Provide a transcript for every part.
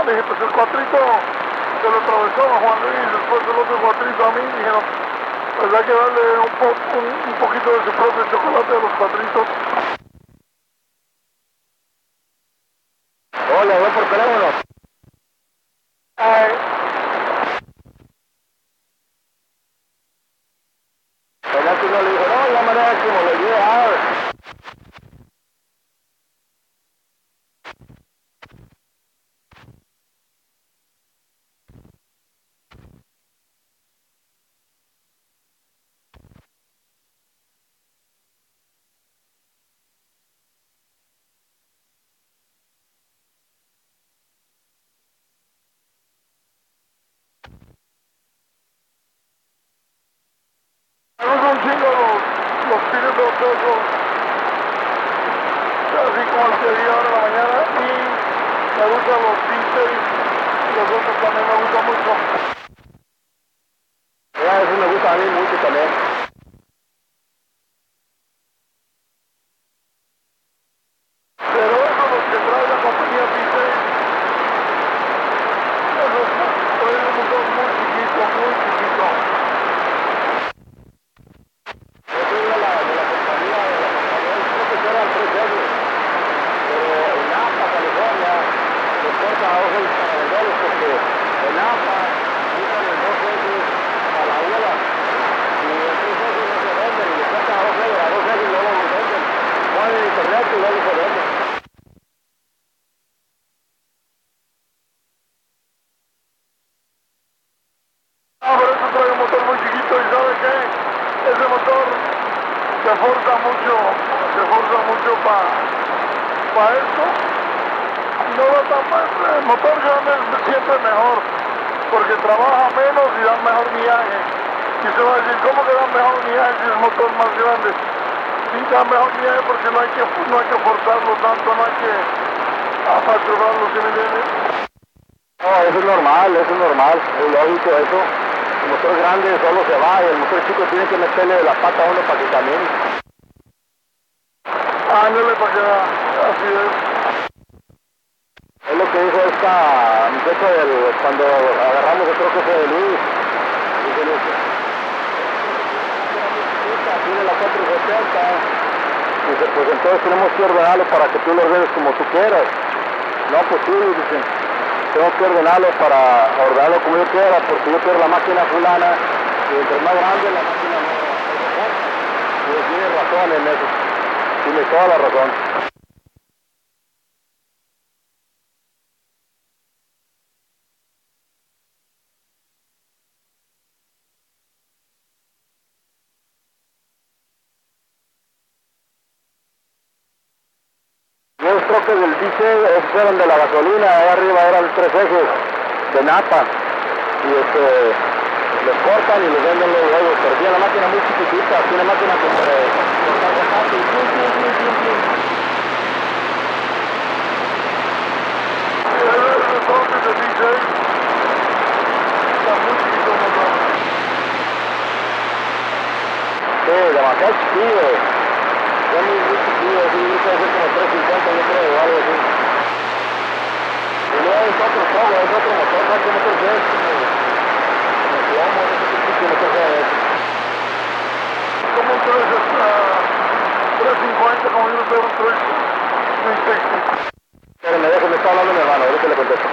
no, dije, pues el cuatrito se lo atravesó a Juan Luis, después el otro cuatrito a mí, dijeron, pues hay que darle un poquito de su propio chocolate a los cuatritos. Hola, voy por teléfono. Ay. El otro no le dijo, no, ya manera como lo lleve, Me gustan un chingo los pines de otoño, así como el que vi ahora en la mañana, y me gustan los pinches, los otros también me gustan mucho. Ya, eso me gusta a mí mucho también. Pero esos los que trae la compañía P6, esos traen un motor muy chiquito, muy chiquito. Yo soy de la compañía, creo que era el 3S, pero en Napa, California, les corta a ojos para venderlos porque en Napa usan el 2S a la abuela y el 3S no se venden y les cortan a ojos y luego los venden. Ponen en internet y luego se venden. Ah, pero eso trae un motor muy chiquito y ¿sabe qué? Ese motor se forza mucho para esto. No va tan mal. El motor grande es siempre mejor, porque trabaja menos y da mejor millaje. Y se va a decir, ¿cómo que da mejor millaje si es motor más grande? Sí, da mejor millaje porque no hay que forzarlo tanto, no hay que apachurrarlo, ¿sí me entiendes? No, eso es normal, es lógico eso. El motor grande solo se va y el motor chico tiene que meterle la pata a uno para que camine. Ándale para que así es. Es lo que dijo esta muchacha cuando agarramos el troco de Luis. Dice Luis, tiene la 470. Dice, pues entonces tenemos que ordenarlo para que tú lo ordenes como tú quieras. No, pues sí, dicen, tengo que ordenarlo como yo quiera, porque yo quiero la máquina fulana, y entre más grande la máquina no soporta. Pues tiene razón en eso, tiene toda la razón. Los troques del diésel, esos eran de la gasolina, allá arriba eran 3 ejes de napa, y los cortan y los venden luego, pero tiene la máquina muy chiquitita, tiene máquina como de cortar aguacate y pum, pum, pum, pum, pum. Esos troques de DJ están muy chiquitos, motor. Sí, demasiado chiquillo, ya muy chiquillo, sí, puede ser como 350 yo creo, o algo así. Y luego es otro troco, es otro motor, ¿no? ¿Qué motor es? Como plomo, no sé qué motor es. Como un 350, como yo tengo un 360. Pero me está hablando mi hermano, ahorita le contesto.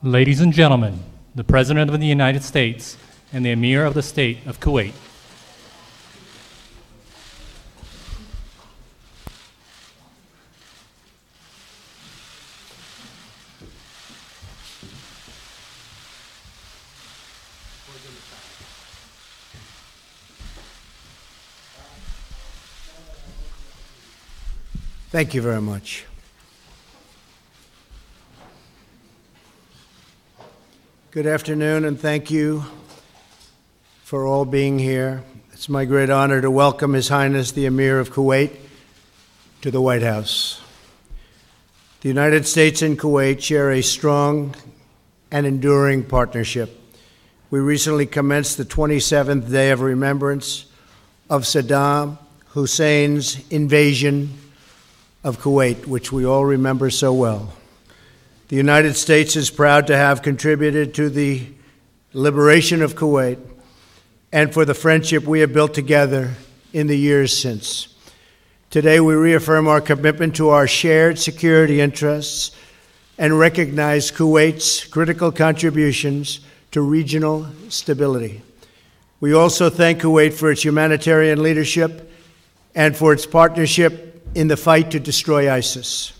Ladies and gentlemen, the President of the United States and the Emir of the State of Kuwait. Thank you very much. Good afternoon, and thank you for all being here. It's my great honor to welcome His Highness the Emir of Kuwait to the White House. The United States and Kuwait share a strong and enduring partnership. We recently commenced the 27th day of remembrance of Saddam Hussein's invasion of Kuwait, which we all remember so well. The United States is proud to have contributed to the liberation of Kuwait and for the friendship we have built together in the years since. Today, we reaffirm our commitment to our shared security interests and recognize Kuwait's critical contributions to regional stability. We also thank Kuwait for its humanitarian leadership and for its partnership in the fight to destroy ISIS.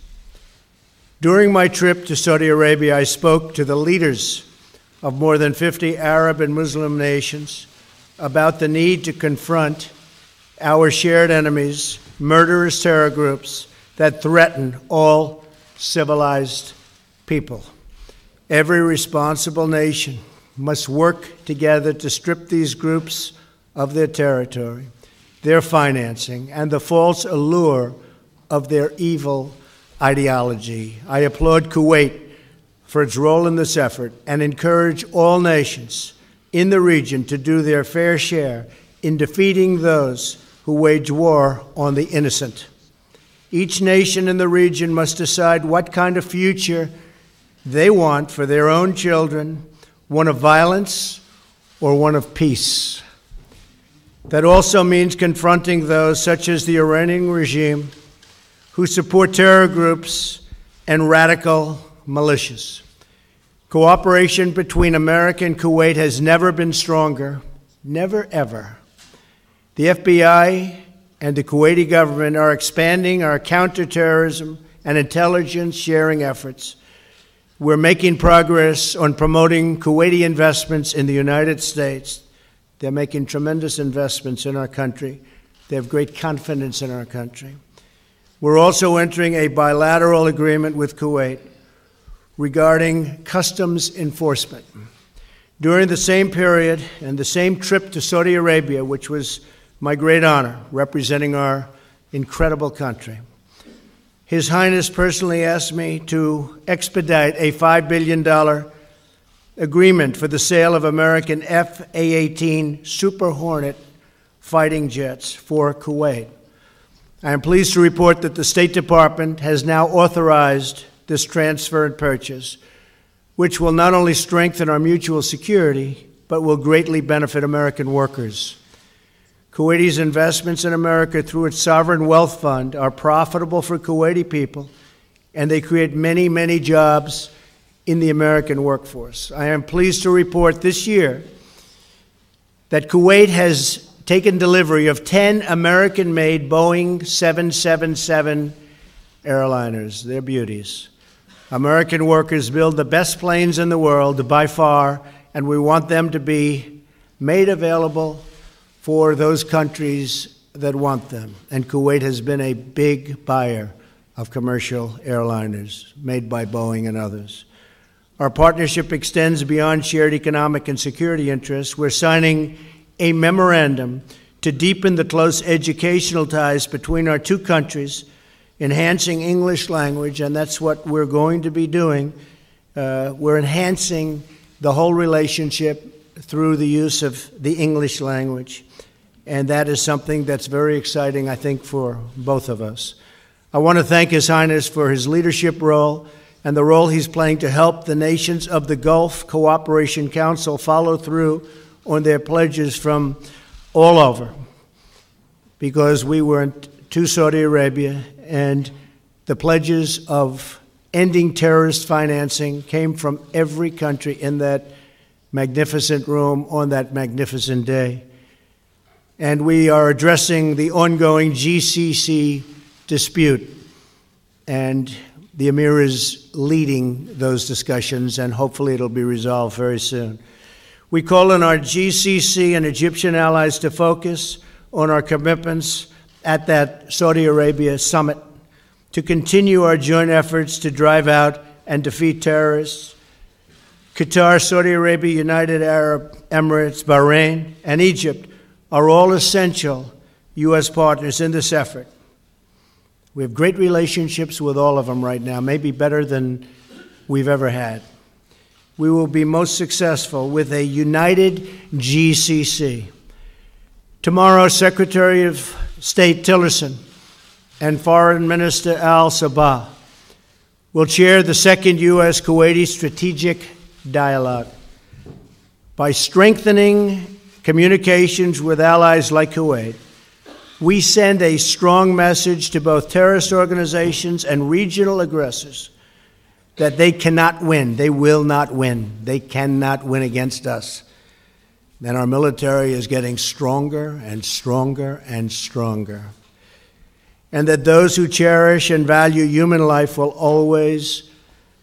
During my trip to Saudi Arabia, I spoke to the leaders of more than 50 Arab and Muslim nations about the need to confront our shared enemies, murderous terror groups that threaten all civilized people. Every responsible nation must work together to strip these groups of their territory, their financing, and the false allure of their evil ideology. I applaud Kuwait for its role in this effort and encourage all nations in the region to do their fair share in defeating those who wage war on the innocent. Each nation in the region must decide what kind of future they want for their own children, one of violence or one of peace. That also means confronting those, such as the Iranian regime, who support terror groups and radical militias. Cooperation between America and Kuwait has never been stronger, never ever. The FBI and the Kuwaiti government are expanding our counterterrorism and intelligence sharing efforts. We're making progress on promoting Kuwaiti investments in the United States. They're making tremendous investments in our country. They have great confidence in our country. We're also entering a bilateral agreement with Kuwait regarding customs enforcement. During the same period and the same trip to Saudi Arabia, which was my great honor, representing our incredible country, His Highness personally asked me to expedite a $5 billion agreement for the sale of American F/A-18 Super Hornet fighting jets for Kuwait. I am pleased to report that the State Department has now authorized this transfer and purchase, which will not only strengthen our mutual security, but will greatly benefit American workers. Kuwaiti's investments in America through its sovereign wealth fund are profitable for Kuwaiti people, and they create many, many jobs in the American workforce. I am pleased to report this year that Kuwait has taken delivery of 10 American-made Boeing 777 airliners. They're beauties. American workers build the best planes in the world by far, and we want them to be made available for those countries that want them. And Kuwait has been a big buyer of commercial airliners made by Boeing and others. Our partnership extends beyond shared economic and security interests. We're signing a memorandum to deepen the close educational ties between our two countries, enhancing English language, and that's what we're going to be doing. We're enhancing the whole relationship through the use of the English language, and that is something that's very exciting, I think, for both of us. I want to thank His Highness for his leadership role and the role he's playing to help the nations of the Gulf Cooperation Council follow through on their pledges from all over, because we went to Saudi Arabia and the pledges of ending terrorist financing came from every country in that magnificent room on that magnificent day. And we are addressing the ongoing GCC dispute. And the Emir is leading those discussions, and hopefully it'll be resolved very soon. We call on our GCC and Egyptian allies to focus on our commitments at that Saudi Arabia summit, to continue our joint efforts to drive out and defeat terrorists. Qatar, Saudi Arabia, United Arab Emirates, Bahrain, and Egypt are all essential U.S. partners in this effort. We have great relationships with all of them right now, maybe better than we've ever had. We will be most successful with a united GCC. Tomorrow, Secretary of State Tillerson and Foreign Minister al-Sabah will chair the second U.S.-Kuwaiti Strategic Dialogue. By strengthening communications with allies like Kuwait, we send a strong message to both terrorist organizations and regional aggressors that they cannot win. They will not win. They cannot win against us. And our military is getting stronger and stronger and stronger. And that those who cherish and value human life will always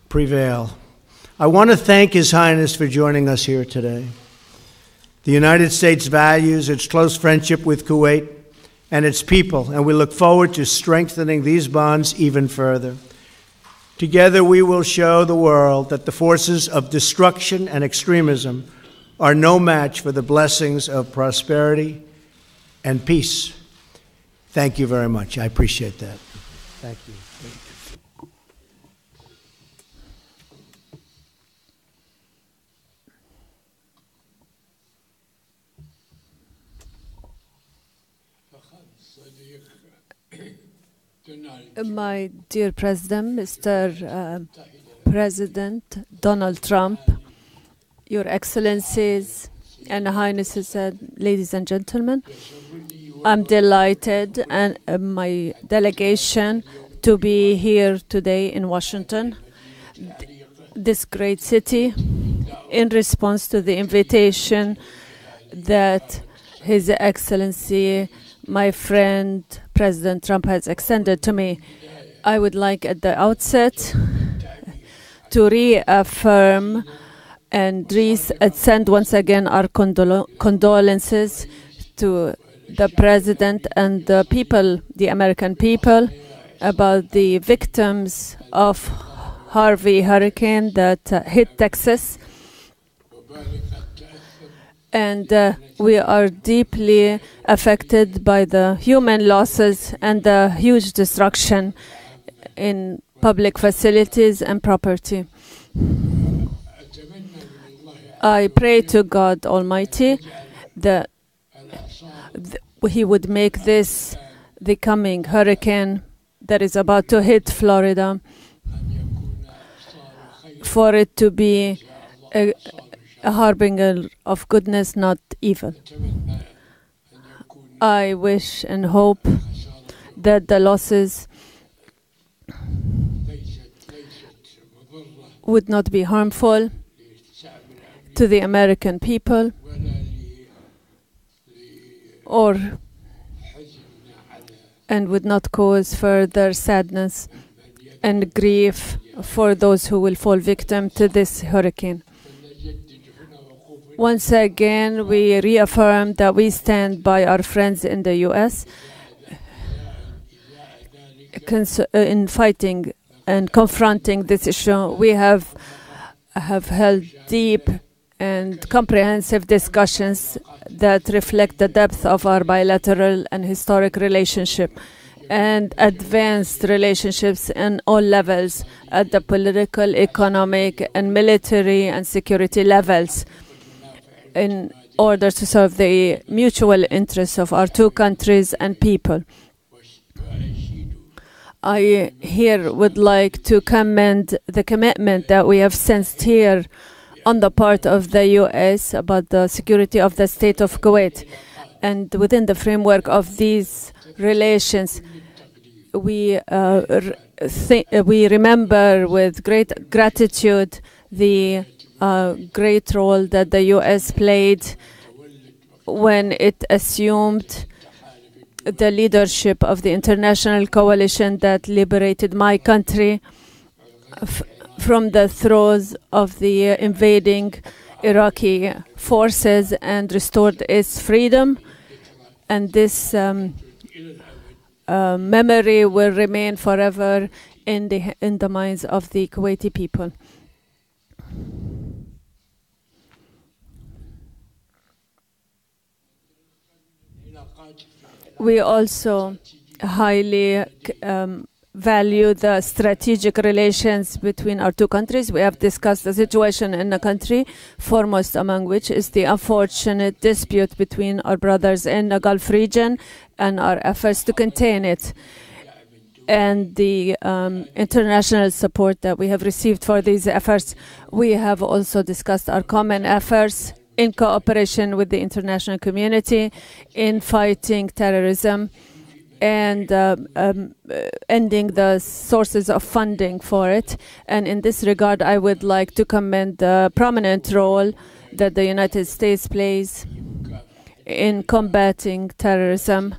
prevail. I want to thank His Highness for joining us here today. The United States values its close friendship with Kuwait and its people, and we look forward to strengthening these bonds even further. Together we will show the world that the forces of destruction and extremism are no match for the blessings of prosperity and peace. Thank you very much. I appreciate that. Thank you. My dear President, Mr. President Donald Trump, Your Excellencies and Highnesses, ladies and gentlemen, I'm delighted and my delegation to be here today in Washington, this great city, in response to the invitation that His Excellency, my friend, President Trump has extended to me. I would like at the outset to reaffirm and send once again our condolences to the President and the people, the American people, about the victims of Harvey hurricane that hit Texas. And we are deeply affected by the human losses and the huge destruction in public facilities and property. I pray to God Almighty that He would make this the coming hurricane that is about to hit Florida, for it to be a harbinger of goodness, not evil. I wish and hope that the losses would not be harmful to the American people and would not cause further sadness and grief for those who will fall victim to this hurricane. Once again, we reaffirm that we stand by our friends in the U.S. in fighting and confronting this issue. We have held deep and comprehensive discussions that reflect the depth of our bilateral and historic relationship and advanced relationships in all levels, at the political, economic, and military and security levels, in order to serve the mutual interests of our two countries and people. I here would like to commend the commitment that we have sensed here on the part of the U.S. about the security of the state of Kuwait. And within the framework of these relations, we remember with great gratitude the great role that the U.S. played when it assumed the leadership of the international coalition that liberated my country from the throes of the invading Iraqi forces and restored its freedom. And this memory will remain forever in the minds of the Kuwaiti people. We also highly value the strategic relations between our two countries. We have discussed the situation in the country, foremost among which is the unfortunate dispute between our brothers in the Gulf region and our efforts to contain it, and the international support that we have received for these efforts. We have also discussed our common efforts in cooperation with the international community in fighting terrorism and ending the sources of funding for it. And in this regard, I would like to commend the prominent role that the United States plays in combating terrorism,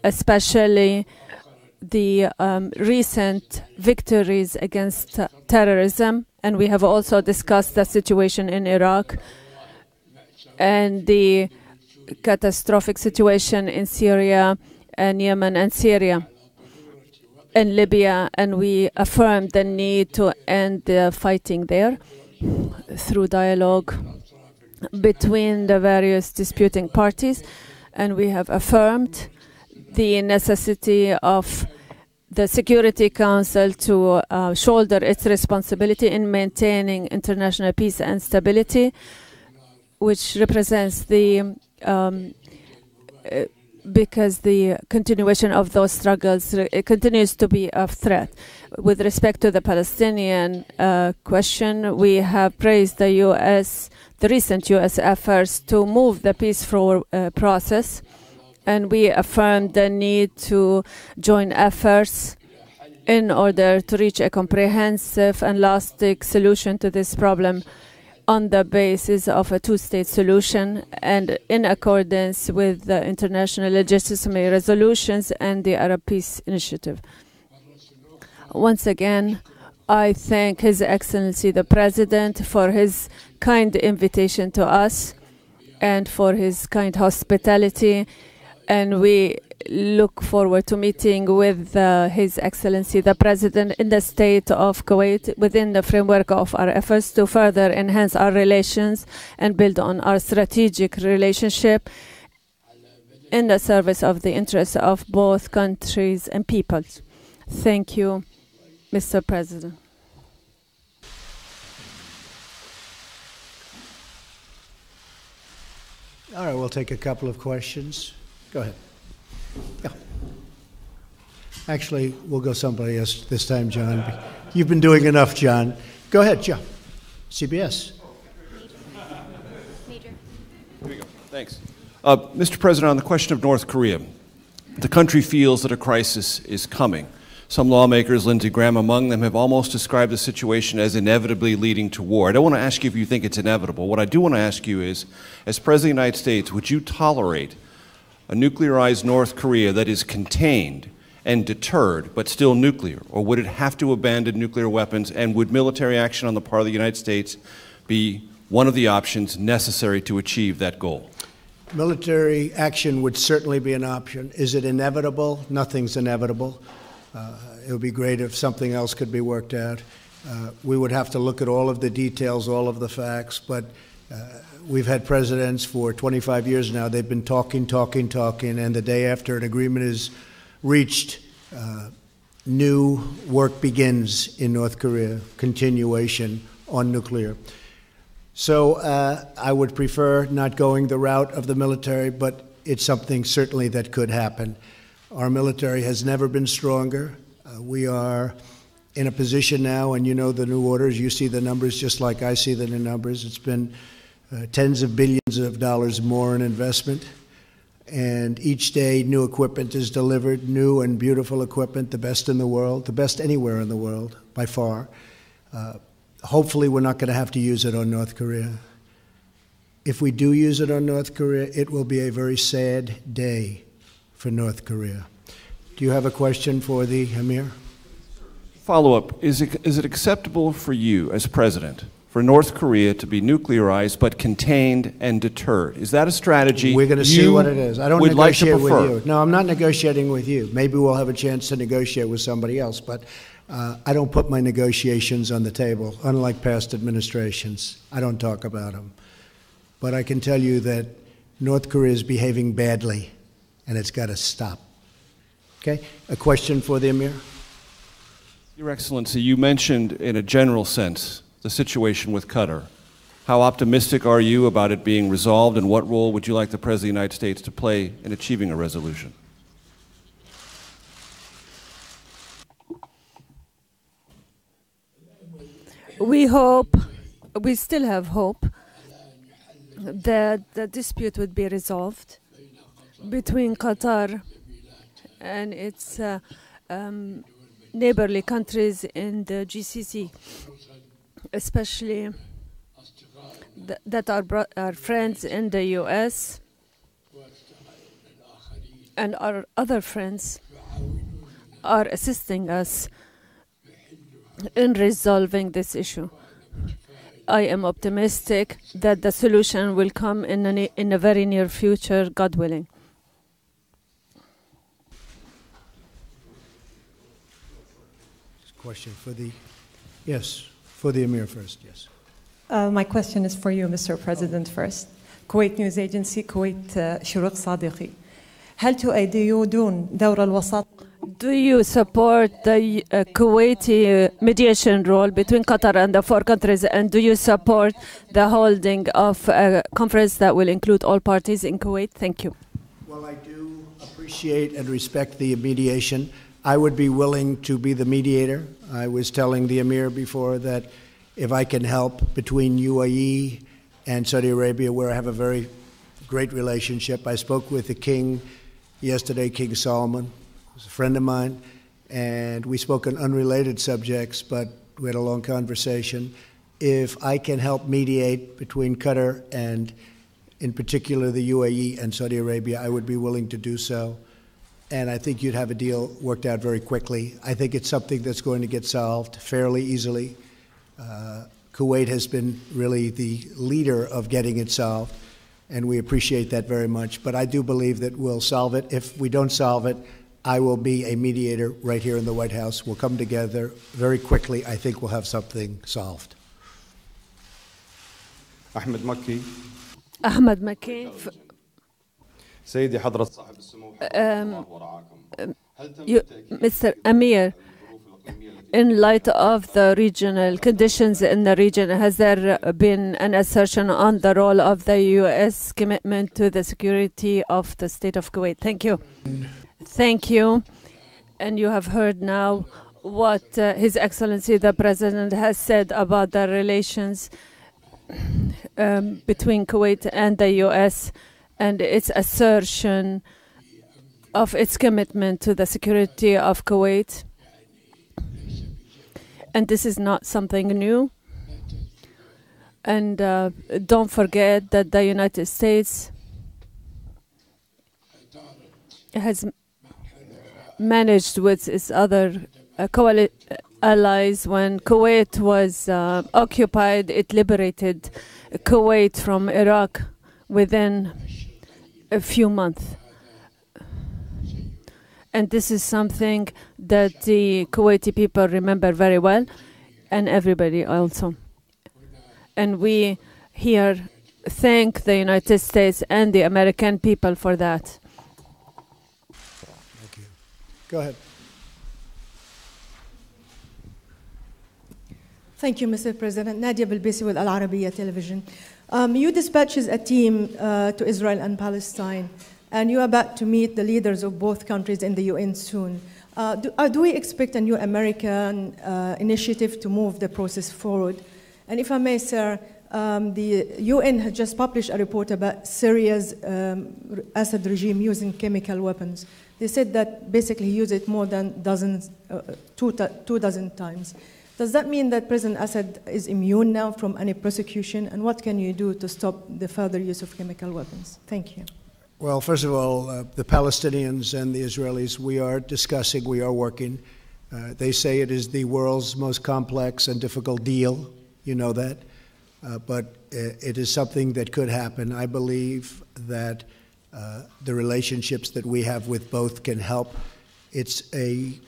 especially the recent victories against terrorism. And we have also discussed the situation in Iraq and the catastrophic situation in Syria and Yemen and Syria and Libya, and we affirmed the need to end the fighting there through dialogue between the various disputing parties, and we have affirmed the necessity of the Security Council to shoulder its responsibility in maintaining international peace and stability, which represents the because the continuation of those struggles it continues to be a threat. With respect to the Palestinian question, we have praised the recent U.S. efforts to move the peaceful process, and we affirmed the need to join efforts in order to reach a comprehensive and lasting solution to this problem on the basis of a two-state solution and in accordance with the international legitimate resolutions and the Arab Peace Initiative. Once again, I thank His Excellency the President for his kind invitation to us and for his kind hospitality, and we look forward to meeting with His Excellency the President in the state of Kuwait within the framework of our efforts to further enhance our relations and build on our strategic relationship in the service of the interests of both countries and peoples. Thank you, Mr. President. All right, we'll take a couple of questions. Go ahead. Yeah. Actually, we'll go somebody else this time, John. You've been doing enough, John. Go ahead, John. CBS. Major. Here we go. Thanks. Mr. President, on the question of North Korea, the country feels that a crisis is coming. Some lawmakers, Lindsey Graham among them, have almost described the situation as inevitably leading to war. I don't want to ask you if you think it's inevitable. What I do want to ask you is, as President of the United States, would you tolerate a nuclearized North Korea that is contained and deterred, but still nuclear? Or would it have to abandon nuclear weapons, and would military action on the part of the United States be one of the options necessary to achieve that goal? Military action would certainly be an option. Is it inevitable? Nothing's inevitable. It would be great if something else could be worked out. We would have to look at all of the details, all of the facts, but we've had presidents for 25 years now. They've been talking, and the day after an agreement is reached, new work begins in North Korea, continuation on nuclear. So I would prefer not going the route of the military, but it's something certainly that could happen. Our military has never been stronger. We are in a position now, and you know the new orders, you see the numbers just like I see the new numbers. It's been tens of billions of dollars more in investment, And each day, new equipment is delivered, new and beautiful equipment, the best in the world, the best anywhere in the world, by far. Hopefully, we're not going to have to use it on North Korea. If we do use it on North Korea, it will be a very sad day for North Korea. Do you have a question for the Emir? Follow-up, is it acceptable for you as president for North Korea to be nuclearized but contained and deterred? Is that a strategy we're going to see what it is? I don't would like to negotiate prefer? with you. No, I'm not negotiating with you. Maybe we'll have a chance to negotiate with somebody else, but I don't put my negotiations on the table, unlike past administrations. I don't talk about them. But I can tell you that North Korea is behaving badly, and it's got to stop. Okay? A question for the Emir? Your Excellency, you mentioned in a general sense the situation with Qatar. How optimistic are you about it being resolved, and what role would you like the President of the United States to play in achieving a resolution? We still have hope that the dispute would be resolved between Qatar and its neighborly countries in the GCC, especially that our friends in the US and our other friends are assisting us in resolving this issue. I am optimistic that the solution will come in a very near future, God willing. Question for the, yes, for the Emir first, yes. My question is for you, Mr. President, first. Kuwait News Agency, Kuwait شروق صادقي. هل تؤيدون دور الوساطة؟ Do you support the Kuwaiti mediation role between Qatar and the four countries, and do you support the holding of a conference that will include all parties in Kuwait? Thank you. Well, I do appreciate and respect the mediation. I would be willing to be the mediator. I was telling the Emir before that if I can help between UAE and Saudi Arabia, where I have a very great relationship. I spoke with the king yesterday, King Solomon. He's a friend of mine, and we spoke on unrelated subjects, but we had a long conversation. If I can help mediate between Qatar and, in particular, the UAE and Saudi Arabia, I would be willing to do so. And I think you'd have a deal worked out very quickly. I think it's something that's going to get solved fairly easily. Kuwait has been really the leader of getting it solved, and we appreciate that very much. But I do believe that we'll solve it. If we don't solve it, I will be a mediator right here in the White House. We'll come together very quickly. I think we'll have something solved. أحمد مكي. Ahmed Makki. سيدي حضرة صاحب السمو الله ورعاكم. Mr. Amir, in light of the regional conditions in the region, has there been an assertion on the role of the U.S. commitment to the security of the state of Kuwait? Thank you. Thank you. And you have heard now what His Excellency the President has said about the relations between Kuwait and the U.S. and its assertion of its commitment to the security of Kuwait. And this is not something new. And don't forget that the United States has managed with its other allies. When Kuwait was occupied, it liberated Kuwait from Iraq within a few months. And this is something that the Kuwaiti people remember very well, and everybody also. And we here thank the United States and the American people for that. Thank you. Go ahead. Thank you, Mr. President. Nadia Bilbisi with Al Arabiya Television. You dispatches a team to Israel and Palestine, and you're about to meet the leaders of both countries in the UN soon. Do we expect a new American initiative to move the process forward? And if I may, sir, The UN has just published a report about Syria's Assad regime using chemical weapons. They said that basically he used it more than two dozen times. Does that mean that President Assad is immune now from any prosecution? And what can you do to stop the further use of chemical weapons? Thank you. Well, first of all, the Palestinians and the Israelis, we are discussing, we are working. They say it is the world's most complex and difficult deal. You know that. But it is something that could happen. I believe that the relationships that we have with both can help. It's an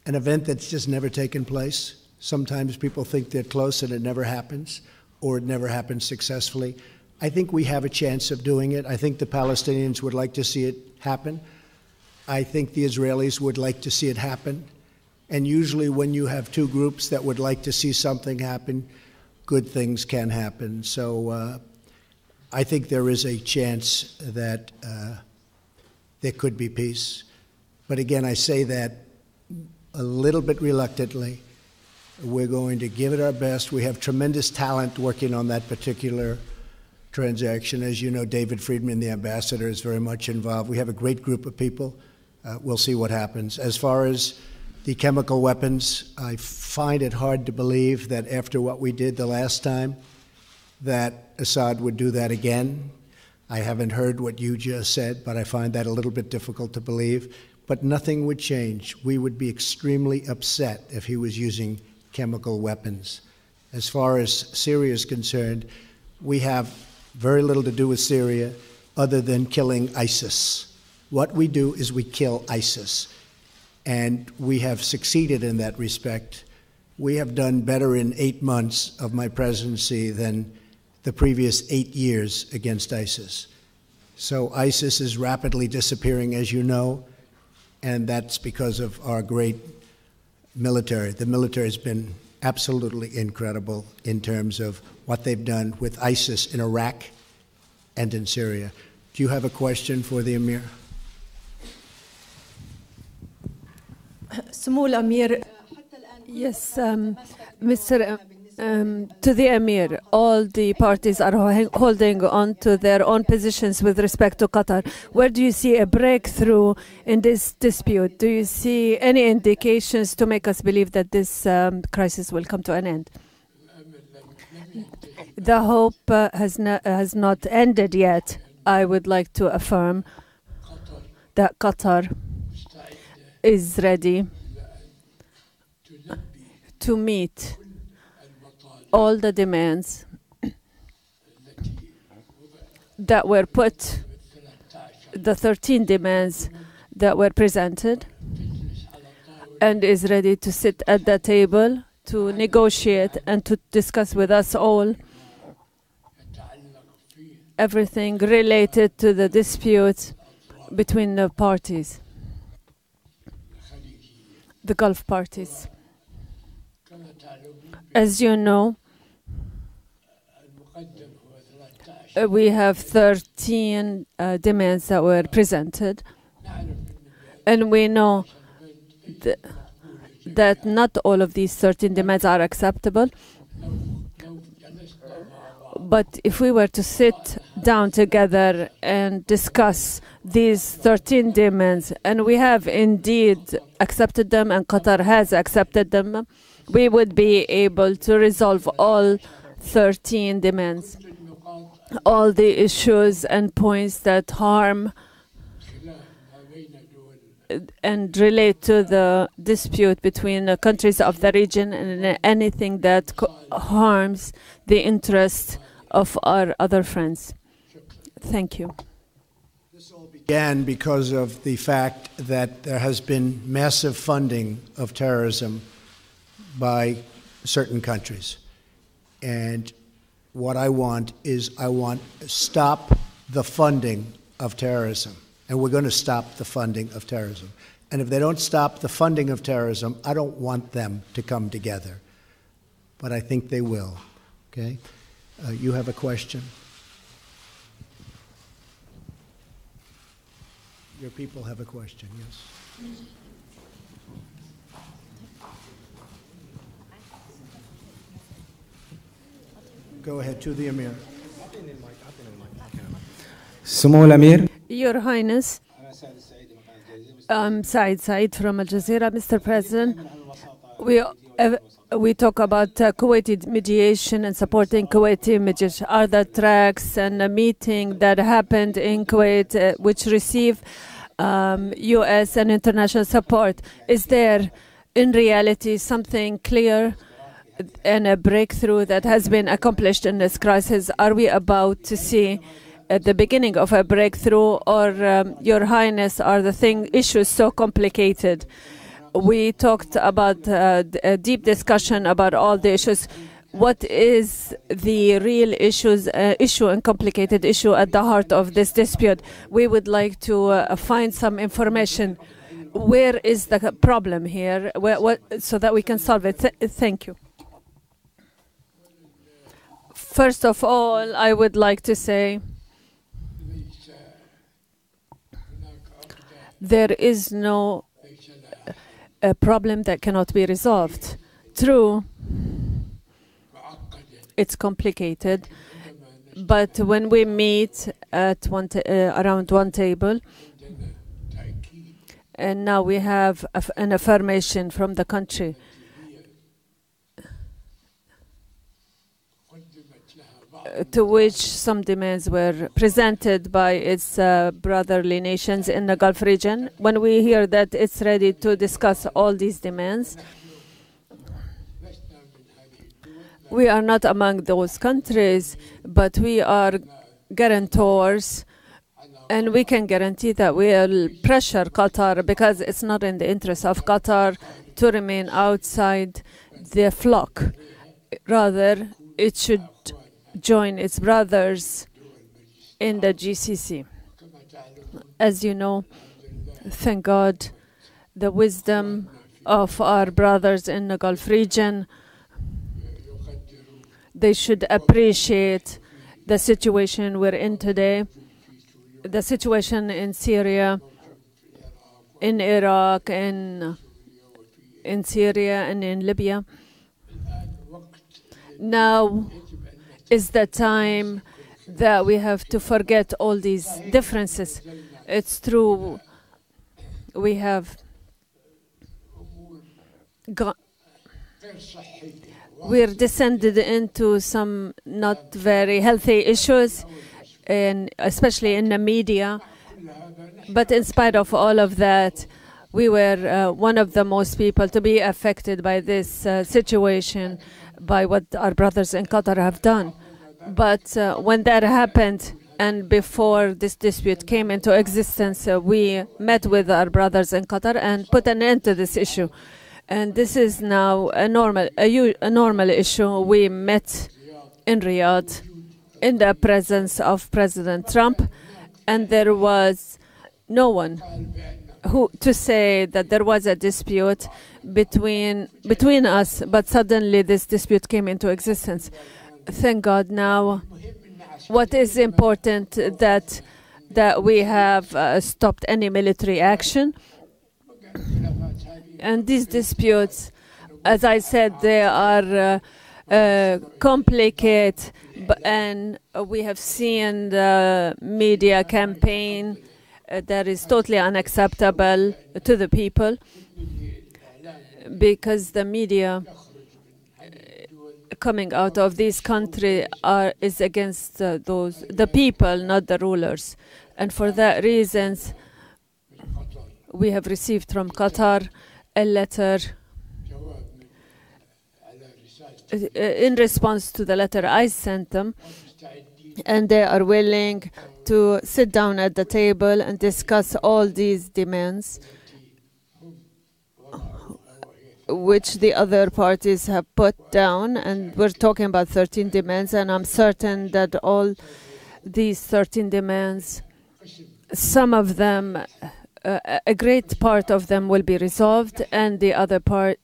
event that's just never taken place. Sometimes people think they're close and it never happens, or it never happens successfully. I think we have a chance of doing it. I think the Palestinians would like to see it happen. I think the Israelis would like to see it happen. And usually when you have two groups that would like to see something happen, good things can happen. So I think there is a chance that there could be peace. But again, I say that a little bit reluctantly. We're going to give it our best. We have tremendous talent working on that particular transaction. As you know, David Friedman, the ambassador, is very much involved. We have a great group of people. We'll see what happens. As far as the chemical weapons, I find it hard to believe that after what we did the last time, that Assad would do that again. I haven't heard what you just said, but I find that a little bit difficult to believe. But nothing would change. We would be extremely upset if he was using chemical weapons. As far as Syria is concerned, we have very little to do with Syria other than killing ISIS. What we do is we kill ISIS. And we have succeeded in that respect. We have done better in 8 months of my presidency than the previous 8 years against ISIS. So ISIS is rapidly disappearing, as you know, and that's because of our great military. The military has been absolutely incredible in terms of what they've done with ISIS in Iraq and in Syria. Do you have a question for the Emir? Yes, Mr. To the Emir, all the parties are holding on to their own positions with respect to Qatar. Where do you see a breakthrough in this dispute? Do you see any indications to make us believe that this crisis will come to an end? The hope has not ended yet. I would like to affirm that Qatar is ready to meet all the demands that were put, the 13 demands that were presented, and is ready to sit at the table to negotiate and to discuss with us all everything related to the dispute between the parties, the Gulf parties. As you know, we have 13 demands that were presented, and we know that not all of these 13 demands are acceptable. But if we were to sit down together and discuss these 13 demands, and we have indeed accepted them, and Qatar has accepted them, we would be able to resolve all 13 demands, all the issues and points that harm and relate to the dispute between the countries of the region, and anything that harms the interest of our other friends. Thank you. This all began because of the fact that there has been massive funding of terrorism by certain countries. And what I want is to stop the funding of terrorism. And we're going to stop the funding of terrorism. And if they don't stop the funding of terrorism, I don't want them to come together. But I think they will. Okay? You have a question? Your people have a question, yes? Go ahead, to the Emir. سمو الأمير Your Highness, I'm Said from Al Jazeera. Mr. President, we talk about Kuwaiti mediation and supporting Kuwaiti mediation. Are the tracks and a meeting that happened in Kuwait which receive U.S. and international support? Is there in reality something clear and a breakthrough that has been accomplished in this crisis? Are we about to see at the beginning of a breakthrough, or Your Highness, are the issues so complicated? We talked about a deep discussion about all the issues. What is the real issue and complicated issue at the heart of this dispute? We would like to find some information. Where is the problem here, so that we can solve it? Thank you. First of all, I would like to say there is no problem that cannot be resolved. True, it's complicated, but when we meet at around one table, and now we have an affirmation from the country to which some demands were presented by its brotherly nations in the Gulf region. When we hear that it's ready to discuss all these demands, we are not among those countries, but we are guarantors, and we can guarantee that we will pressure Qatar, because it's not in the interest of Qatar to remain outside the flock. Rather, it should join its brothers in the GCC. As you know, thank God, the wisdom of our brothers in the Gulf region, they should appreciate the situation we're in today, the situation in Syria, in Iraq, in Syria, and in Libya. Now is the time that we have to forget all these differences. It's true, we have we're descended into some not very healthy issues, and especially in the media. But in spite of all of that, we were one of the most people to be affected by this situation, by what our brothers in Qatar have done. But when that happened, and before this dispute came into existence, we met with our brothers in Qatar and put an end to this issue. And this is now a normal issue. We met in Riyadh in the presence of President Trump, and there was no one who to say that there was a dispute between us, but suddenly this dispute came into existence. Thank God now. What is important that we have stopped any military action. And these disputes, as I said, they are complicated, and we have seen the media campaign that is totally unacceptable to the people, because the media coming out of this country is against the people, not the rulers. And for that reasons, we have received from Qatar a letter in response to the letter I sent them, and they are willing to sit down at the table and discuss all these demands which the other parties have put down. And we're talking about 13 demands, and I'm certain that all these 13 demands, some of them, a great part of them will be resolved, and the other part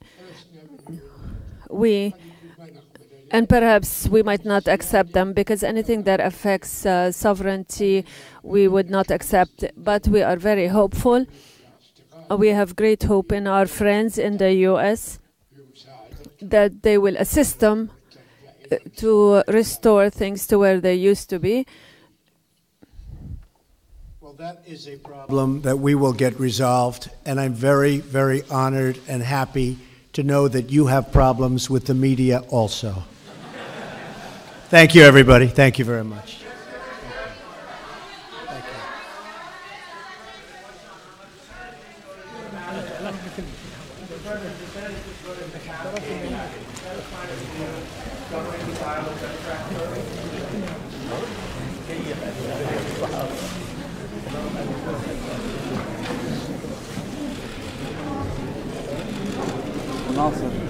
and perhaps we might not accept them, because anything that affects sovereignty we would not accept. But we are very hopeful. We have great hope in our friends in the US that they will assist them to restore things to where they used to be. Well, that is a problem that we will get resolved, and I'm very, very honored and happy to know that you have problems with the media also. Thank you, everybody. Thank you very much. Nossa.